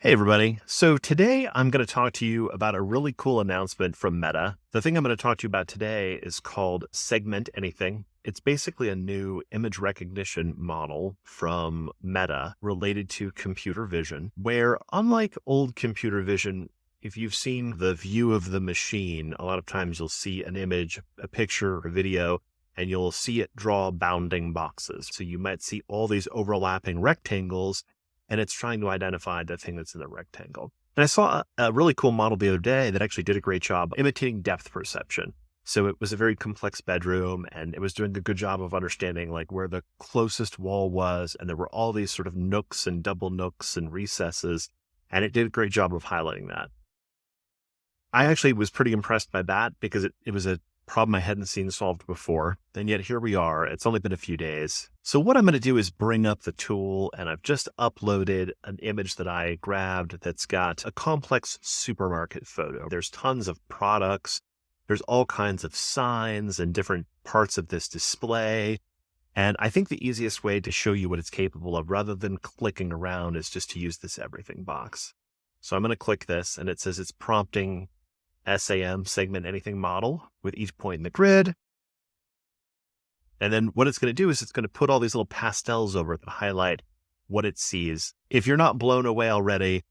Hey, everybody. So today I'm going to talk to you about a really cool announcement from Meta. The thing I'm going to talk to you about today is called Segment Anything. It's basically a new image recognition model from Meta related to computer vision, where unlike old computer vision, if you've seen the view of the machine, a lot of times you'll see an image, a picture, a video, and you'll see it draw bounding boxes. So you might see all these overlapping rectangles and it's trying to identify the thing that's in the rectangle. And I saw a really cool model the other day that actually did a great job imitating depth perception. So it was a very complex bedroom and it was doing a good job of understanding like where the closest wall was. And there were all these sort of nooks and double nooks and recesses. And it did a great job of highlighting that. I actually was pretty impressed by that because it was a problem I hadn't seen solved before. And yet here we are. It's only been a few days. So what I'm going to do is bring up the tool, and I've just uploaded an image that I grabbed that's got a complex supermarket photo. There's tons of products. There's all kinds of signs and different parts of this display. And I think the easiest way to show you what it's capable of rather than clicking around is just to use this everything box. So I'm going to click this and it says it's prompting SAM, segment anything model, with each point in the grid. And then what it's going to do is it's going to put all these little pastels over it that highlight what it sees. If you're not blown away already,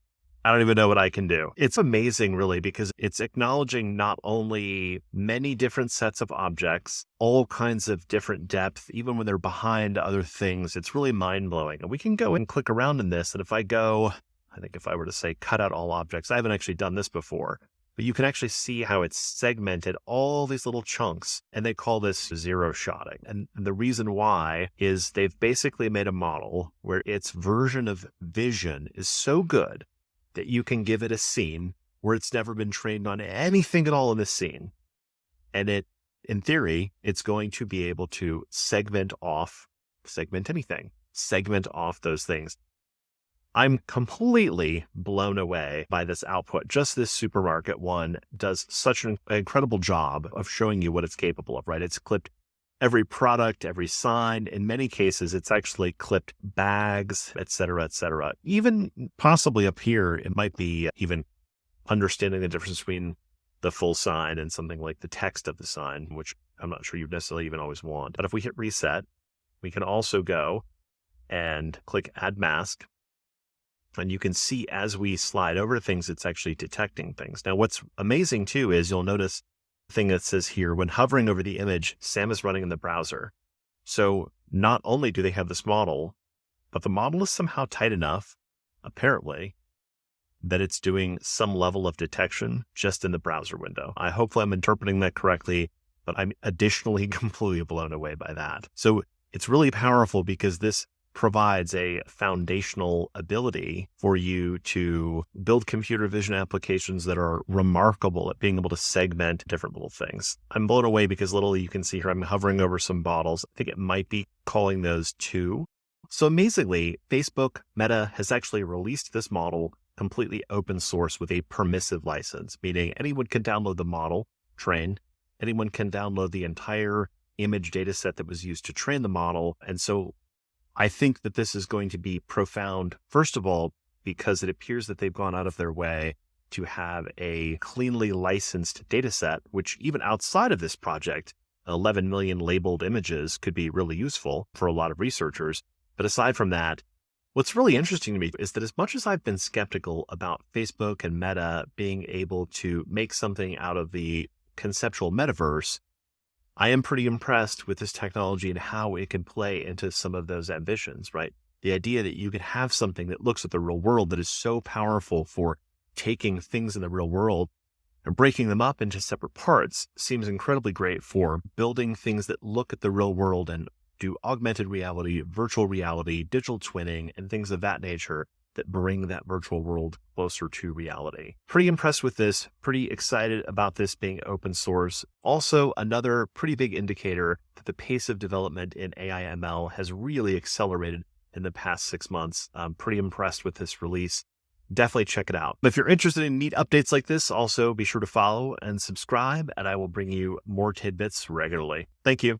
I don't even know what I can do. It's amazing, really, because it's acknowledging not only many different sets of objects, all kinds of different depth, even when they're behind other things. It's really mind-blowing. And we can go and click around in this. And if I go, I think if I were to say cut out all objects, I haven't actually done this before. But you can actually see how it's segmented all these little chunks, and they call this zero shotting. And the reason why is they've basically made a model where its version of vision is so good that you can give it a scene where it's never been trained on anything at all in this scene. And it, in theory, it's going to be able to segment anything, segment off those things. I'm completely blown away by this output. Just this supermarket one does such an incredible job of showing you what it's capable of, right? It's clipped every product, every sign. In many cases, it's actually clipped bags, et cetera, et cetera. Even possibly up here, it might be even understanding the difference between the full sign and something like the text of the sign, which I'm not sure you necessarily even always want. But if we hit reset, we can also go and click add mask. And you can see as we slide over things, it's actually detecting things. Now, what's amazing too is you'll notice the thing that says here, when hovering over the image, SAM is running in the browser. So not only do they have this model, but the model is somehow tight enough, apparently, that it's doing some level of detection just in the browser window. Hopefully I'm interpreting that correctly, but I'm additionally completely blown away by that. So it's really powerful because this provides a foundational ability for you to build computer vision applications that are remarkable at being able to segment different little things. I'm blown away because literally you can see here I'm hovering over some bottles. I think it might be calling those two. So amazingly, Facebook Meta has actually released this model completely open source with a permissive license, meaning anyone can download the model, train, anyone can download the entire image data set that was used to train the model. And so I think that this is going to be profound, first of all, because it appears that they've gone out of their way to have a cleanly licensed data set, which even outside of this project, 11 million labeled images could be really useful for a lot of researchers. But aside from that, what's really interesting to me is that as much as I've been skeptical about Facebook and Meta being able to make something out of the conceptual metaverse, I am pretty impressed with this technology and how it can play into some of those ambitions, right? The idea that you could have something that looks at the real world that is so powerful for taking things in the real world and breaking them up into separate parts seems incredibly great for building things that look at the real world and do augmented reality, virtual reality, digital twinning, and things of that nature that bring that virtual world closer to reality. Pretty impressed with this, pretty excited about this being open source. Also, another pretty big indicator that the pace of development in AI ML has really accelerated in the past 6 months. I'm pretty impressed with this release. Definitely check it out. But if you're interested in neat updates like this, also be sure to follow and subscribe, and I will bring you more tidbits regularly. Thank you.